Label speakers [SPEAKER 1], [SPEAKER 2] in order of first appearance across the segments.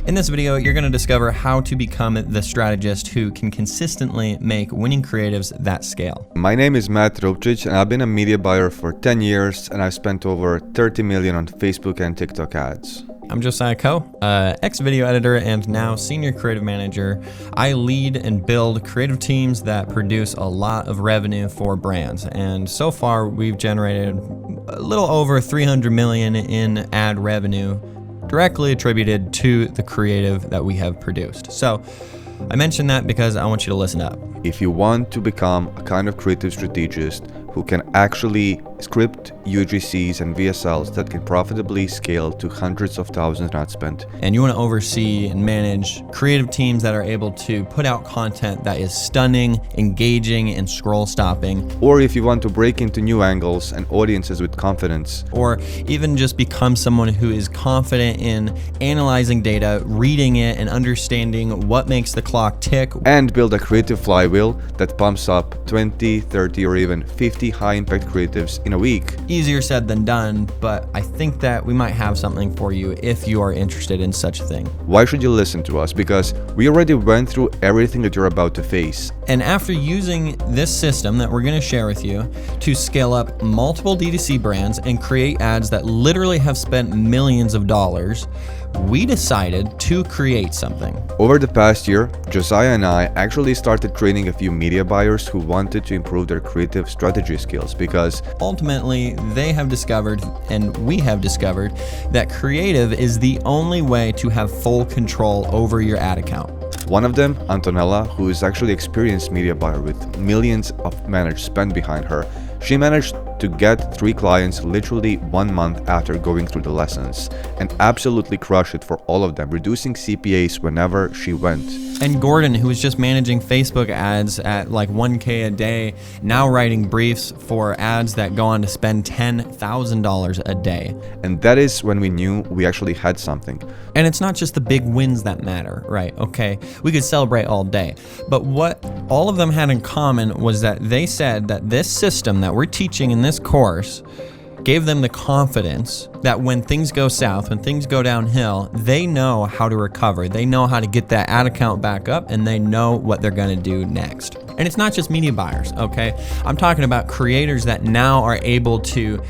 [SPEAKER 1] In this video, you're going to discover how to become the strategist who can consistently make winning creatives that scale.
[SPEAKER 2] My name is Matt Ropčić, and I've been a media buyer for 10 years, and I've spent over 30 million on Facebook and TikTok ads.
[SPEAKER 1] I'm Josiah Coe, ex-video editor and now senior creative manager. I lead and build creative teams that produce a lot of revenue for brands. And so far, we've generated a little over 300 million in ad revenue directly attributed to the creative that we have produced. So I mentioned that because I want you to listen up.
[SPEAKER 2] If you want to become a kind of creative strategist who can actually script UGCs and VSLs that can profitably scale to hundreds of thousands not spent.
[SPEAKER 1] And you want to oversee and manage creative teams that are able to put out content that is stunning, engaging, and scroll stopping.
[SPEAKER 2] Or if you want to break into new angles and audiences with confidence.
[SPEAKER 1] Or even just become someone who is confident in analyzing data, reading it, and understanding what makes the clock tick.
[SPEAKER 2] And build a creative flywheel that pumps up 20, 30, or even 50 high-impact creatives in a week.
[SPEAKER 1] Easier said than done, but I think that we might have something for you if you are interested in such a thing.
[SPEAKER 2] Why should you listen to us? Because we already went through everything that you're about to face.
[SPEAKER 1] And after using this system that we're going to share with you to scale up multiple D2C brands and create ads that literally have spent millions of dollars, we decided to create something.
[SPEAKER 2] Over the past year, Josiah and I actually started training a few media buyers who wanted to improve their creative strategy skills because
[SPEAKER 1] ultimately they have discovered, and we have discovered, that creative is the only way to have full control over your ad account.
[SPEAKER 2] One of them, Antonella, who is actually experienced media buyer with millions of managed spend behind her, she managed to get 3 clients literally 1 month after going through the lessons and absolutely crush it for all of them, reducing CPAs whenever she went.
[SPEAKER 1] And Gordon, who was just managing Facebook ads at like 1K a day, now writing briefs for ads that go on to spend $10,000 a day.
[SPEAKER 2] And that is when we knew we actually had something.
[SPEAKER 1] And it's not just the big wins that matter, right? Okay, we could celebrate all day. But what all of them had in common was that they said that this system that we're teaching in this course gave them the confidence that when things go south, when things go downhill, they know how to recover. They know how to get that ad account back up, and they know what they're going to do next. And it's not just media buyers, okay? I'm talking about creators that now are able to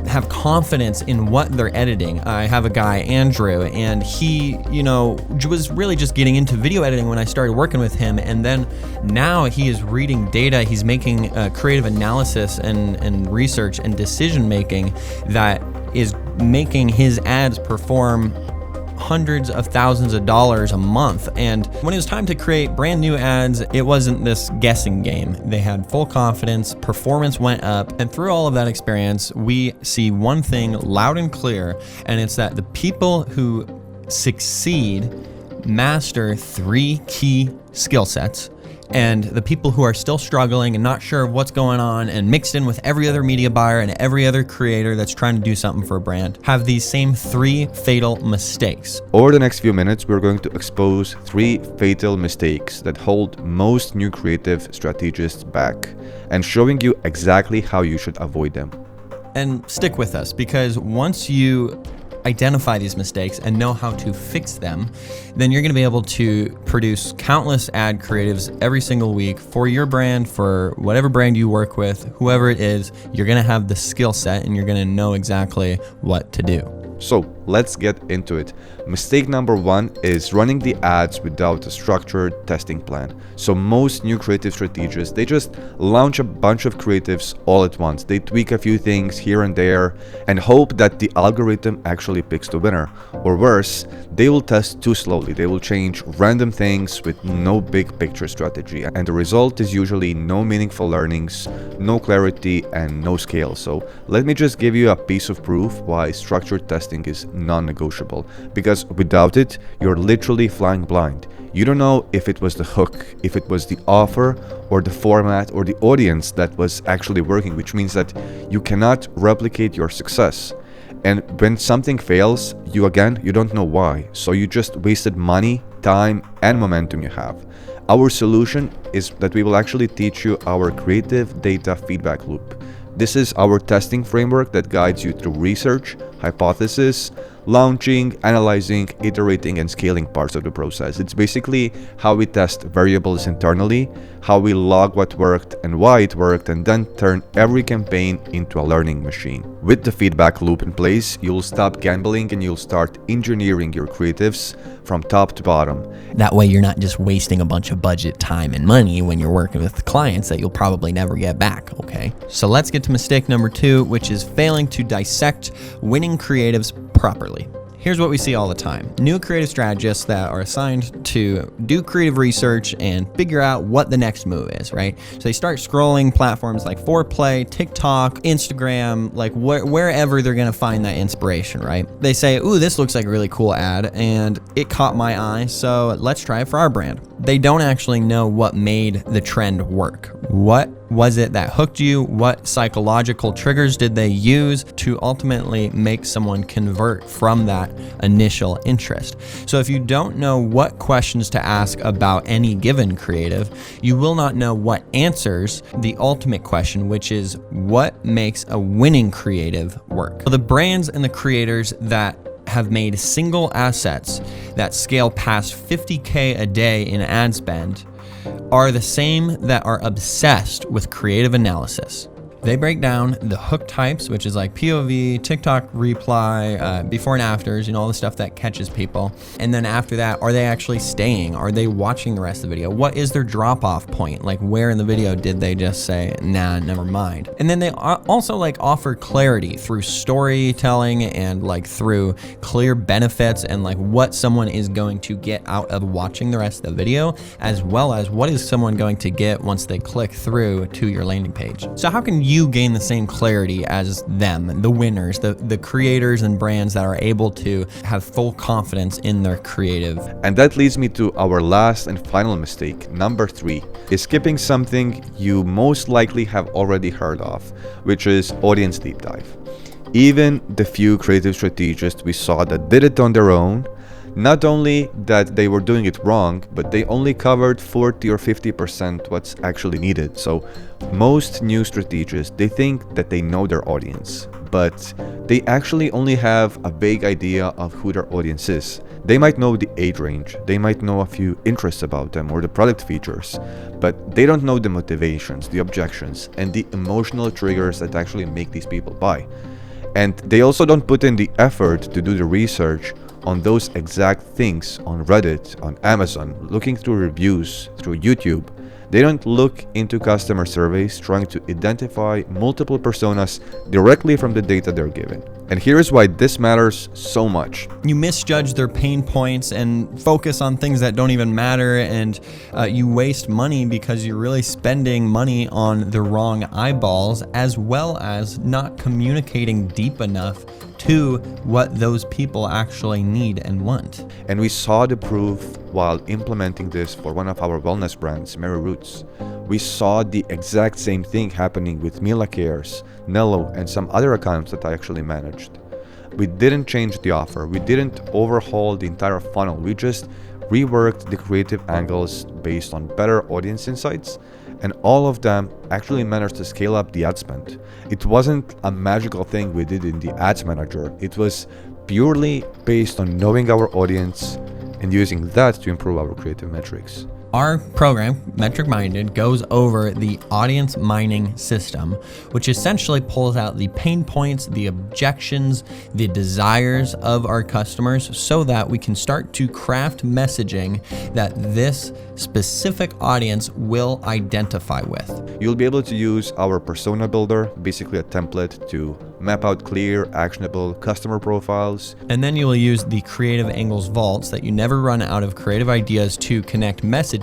[SPEAKER 1] have confidence in what they're editing. I have a guy, Andrew, and he, was really just getting into video editing when I started working with him. And then now he is reading data. He's making creative analysis and research and decision making that is making his ads perform hundreds of thousands of dollars a month. And when it was time to create brand new ads, it wasn't this guessing game. They had full confidence, performance went up, and through all of that experience, we see one thing loud and clear, and it's that the people who succeed master 3 key skill sets. And the people who are still struggling and not sure of what's going on and mixed in with every other media buyer and every other creator that's trying to do something for a brand have these same 3 fatal mistakes.
[SPEAKER 2] Over the next few minutes, we're going to expose 3 fatal mistakes that hold most new creative strategists back and showing you exactly how you should avoid them.
[SPEAKER 1] And stick with us, because once you identify these mistakes and know how to fix them, then you're going to be able to produce countless ad creatives every single week for your brand, for whatever brand you work with, whoever it is. You're going to have the skill set and you're going to know exactly what to do.
[SPEAKER 2] So let's get into it. Mistake number 1 is running the ads without a structured testing plan. So most new creative strategists, they just launch a bunch of creatives all at once. They tweak a few things here and there and hope that the algorithm actually picks the winner. Or worse, they will test too slowly. They will change random things with no big picture strategy. And the result is usually no meaningful learnings, no clarity, and no scale. So let me just give you a piece of proof why structured testing is non-negotiable, because without it, you're literally flying blind. You don't know if it was the hook, if it was the offer, or the format, or the audience that was actually working, which means that you cannot replicate your success. And when something fails, you don't know why. So you just wasted money, time, and momentum you have. Our solution is that we will actually teach you our creative data feedback loop. This is our testing framework that guides you through research, hypothesis, launching, analyzing, iterating, and scaling parts of the process. It's basically how we test variables internally, how we log what worked and why it worked, and then turn every campaign into a learning machine. With the feedback loop in place, you'll stop gambling and you'll start engineering your creatives from top to bottom.
[SPEAKER 1] That way you're not just wasting a bunch of budget, time, and money when you're working with clients that you'll probably never get back, okay? So let's get to mistake number 2, which is failing to dissect winning creatives properly. Here's what we see all the time. New creative strategists that are assigned to do creative research and figure out what the next move is, right? So they start scrolling platforms like Foreplay, TikTok, Instagram, like wherever they're gonna find that inspiration, right? They say, ooh, this looks like a really cool ad and it caught my eye, so let's try it for our brand. They don't actually know what made the trend work. What was it that hooked you? What psychological triggers did they use to ultimately make someone convert from that initial interest? So if you don't know what questions to ask about any given creative, you will not know what answers the ultimate question, which is what makes a winning creative work. The brands and the creators that have made single assets that scale past 50K a day in ad spend are the same that are obsessed with creative analysis. They break down the hook types, which is like POV, TikTok reply, before and afters, all the stuff that catches people. And then after that, are they actually staying? Are they watching the rest of the video? What is their drop-off point? Like where in the video did they just say, nah, never mind? And then they also offer clarity through storytelling and through clear benefits and what someone is going to get out of watching the rest of the video, as well as what is someone going to get once they click through to your landing page. So how can you gain the same clarity as them, the winners, the creators and brands that are able to have full confidence in their creative?
[SPEAKER 2] And that leads me to our last and final mistake, number 3, is skipping something you most likely have already heard of, which is audience deep dive. Even the few creative strategists we saw that did it on their own, not only that they were doing it wrong, but they only covered 40 or 50% what's actually needed. So most new strategists, they think that they know their audience, but they actually only have a vague idea of who their audience is. They might know the age range, they might know a few interests about them or the product features, but they don't know the motivations, the objections, and the emotional triggers that actually make these people buy. And they also don't put in the effort to do the research on those exact things on Reddit, on Amazon, looking through reviews, through YouTube. They don't look into customer surveys trying to identify multiple personas directly from the data they're given. And here's why this matters so much.
[SPEAKER 1] You misjudge their pain points and focus on things that don't even matter, and you waste money because you're really spending money on the wrong eyeballs, as well as not communicating deep enough to what those people actually need and want.
[SPEAKER 2] And we saw the proof while implementing this for one of our wellness brands, Mary Roots. We saw the exact same thing happening with Mila Cares, Nello, and some other accounts that I actually managed. We didn't change the offer, we didn't overhaul the entire funnel, we just reworked the creative angles based on better audience insights, and all of them actually managed to scale up the ad spend. It wasn't a magical thing we did in the ads manager, it was purely based on knowing our audience and using that to improve our creative metrics.
[SPEAKER 1] Our program, Metric Minded, goes over the audience mining system, which essentially pulls out the pain points, the objections, the desires of our customers so that we can start to craft messaging that this specific audience will identify with.
[SPEAKER 2] You'll be able to use our persona builder, basically a template to map out clear, actionable customer profiles.
[SPEAKER 1] And then you will use the Creative Angles vaults that you never run out of creative ideas to connect messaging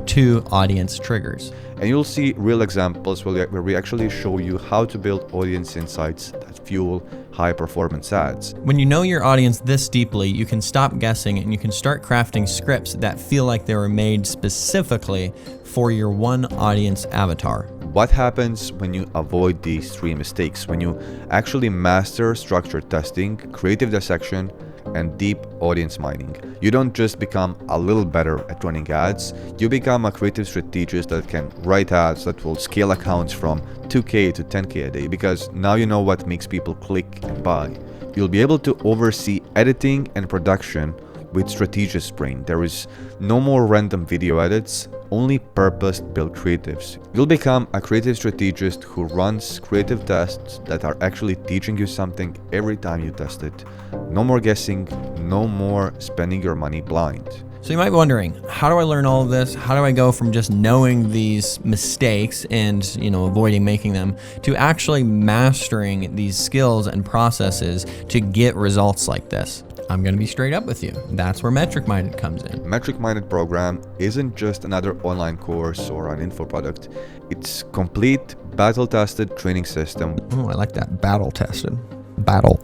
[SPEAKER 1] to audience triggers.
[SPEAKER 2] And you'll see real examples where we actually show you how to build audience insights that fuel high performance ads.
[SPEAKER 1] When you know your audience this deeply, you can stop guessing and you can start crafting scripts that feel like they were made specifically for your one audience avatar.
[SPEAKER 2] What happens when you avoid these 3 mistakes? When you actually master structured testing, creative dissection, and deep audience mining. You don't just become a little better at running ads, you become a creative strategist that can write ads that will scale accounts from 2K to 10K a day, because now you know what makes people click and buy. You'll be able to oversee editing and production with Strategist Brain. There is no more random video edits, only purpose-built creatives. You'll become a creative strategist who runs creative tests that are actually teaching you something every time you test it. No more guessing, no more spending your money blind.
[SPEAKER 1] So you might be wondering, how do I learn all of this? How do I go from just knowing these mistakes and, avoiding making them to actually mastering these skills and processes to get results like this? I'm going to be straight up with you. That's where Metric Minded comes in.
[SPEAKER 2] Metric Minded program isn't just another online course or an info product. It's complete battle-tested training system.
[SPEAKER 1] Oh, I like that. Battle-tested. Battle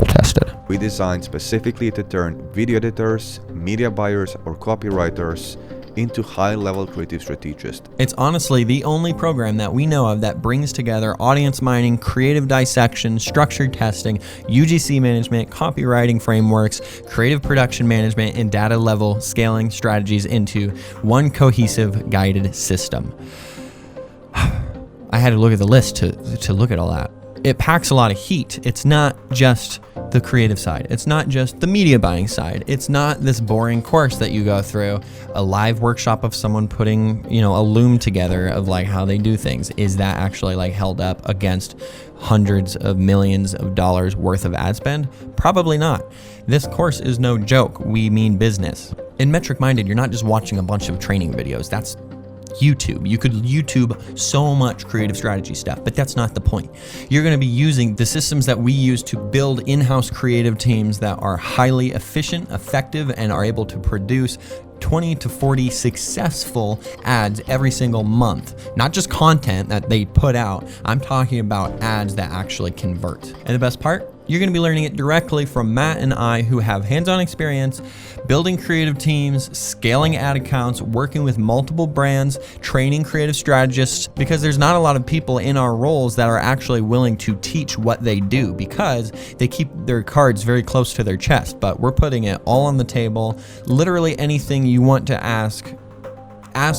[SPEAKER 1] tested.
[SPEAKER 2] We designed specifically to turn video editors, media buyers, or copywriters into high-level creative strategists.
[SPEAKER 1] It's honestly the only program that we know of that brings together audience mining, creative dissection, structured testing, UGC management, copywriting frameworks, creative production management, and data level scaling strategies into one cohesive guided system. I had to look at the list to look at all that. It packs a lot of heat. It's not just the creative side. It's not just the media buying side. It's not this boring course that you go through, a live workshop of someone putting, a loom together of like how they do things. Is that actually like held up against hundreds of millions of dollars worth of ad spend? Probably not. This course is no joke. We mean business. In Metric Minded, you're not just watching a bunch of training videos. That's YouTube. You could YouTube so much creative strategy stuff, but that's not the point. You're going to be using the systems that we use to build in-house creative teams that are highly efficient, effective, and are able to produce 20 to 40 successful ads every single month. Not just content that they put out. I'm talking about ads that actually convert. And the best part? You're going to be learning it directly from Matt and I, who have hands-on experience building creative teams, scaling ad accounts, working with multiple brands, training creative strategists, because there's not a lot of people in our roles that are actually willing to teach what they do because they keep their cards very close to their chest. But we're putting it all on the table. Literally anything you want to ask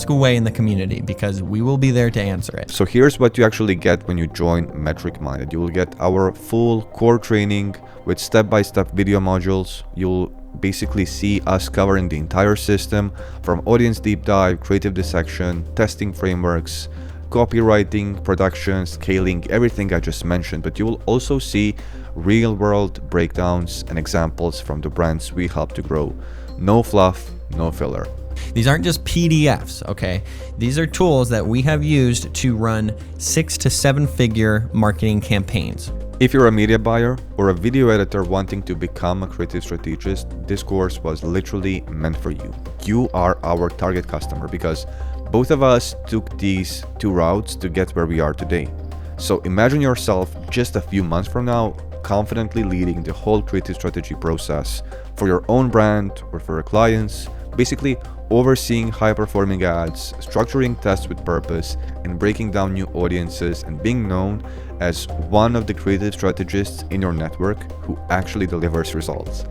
[SPEAKER 1] away in the community, because we will be there to answer it.
[SPEAKER 2] So here's what you actually get when you join Metric Minded. You will get our full core training with step-by-step video modules. You'll basically see us covering the entire system, from audience deep dive, creative dissection, testing frameworks, copywriting, production, scaling, everything I just mentioned. But you will also see real-world breakdowns and examples from the brands we help to grow. No fluff, no filler.
[SPEAKER 1] These aren't just PDFs, okay? These are tools that we have used to run 6 to 7 figure marketing campaigns.
[SPEAKER 2] If you're a media buyer or a video editor wanting to become a creative strategist, this course was literally meant for you. You are our target customer because both of us took these two routes to get where we are today. So imagine yourself just a few months from now confidently leading the whole creative strategy process for your own brand or for your clients, basically overseeing high-performing ads, structuring tests with purpose, and breaking down new audiences, and being known as one of the creative strategists in your network who actually delivers results.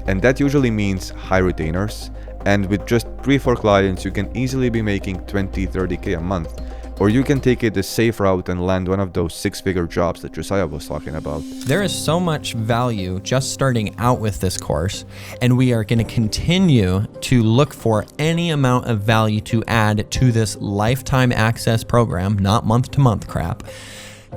[SPEAKER 2] And that usually means high retainers, and with just 3-4 clients you can easily be making 20-30K a month. Or you can take it the safe route and land one of those 6-figure jobs that Josiah was talking about.
[SPEAKER 1] There is so much value just starting out with this course, and we are going to continue to look for any amount of value to add to this lifetime access program, not month-to-month crap,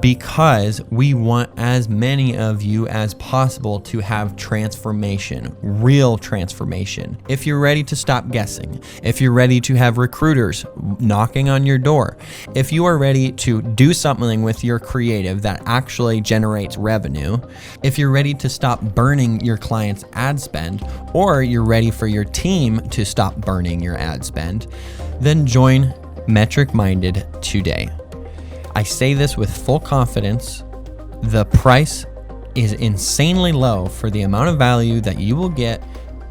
[SPEAKER 1] because we want as many of you as possible to have transformation, real transformation. If you're ready to stop guessing, if you're ready to have recruiters knocking on your door, if you are ready to do something with your creative that actually generates revenue, if you're ready to stop burning your clients' ad spend, or you're ready for your team to stop burning your ad spend, then join Metric Minded today. I say this with full confidence. The price is insanely low for the amount of value that you will get,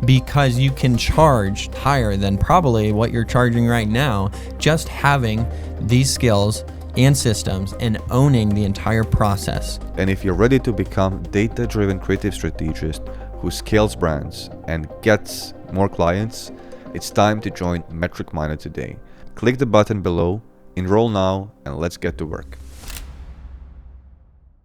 [SPEAKER 1] because you can charge higher than probably what you're charging right now just having these skills and systems and owning the entire process.
[SPEAKER 2] And if you're ready to become data-driven creative strategist who scales brands and gets more clients, it's time to join Metric Miner today. Click the button below, enroll now, and let's get to work.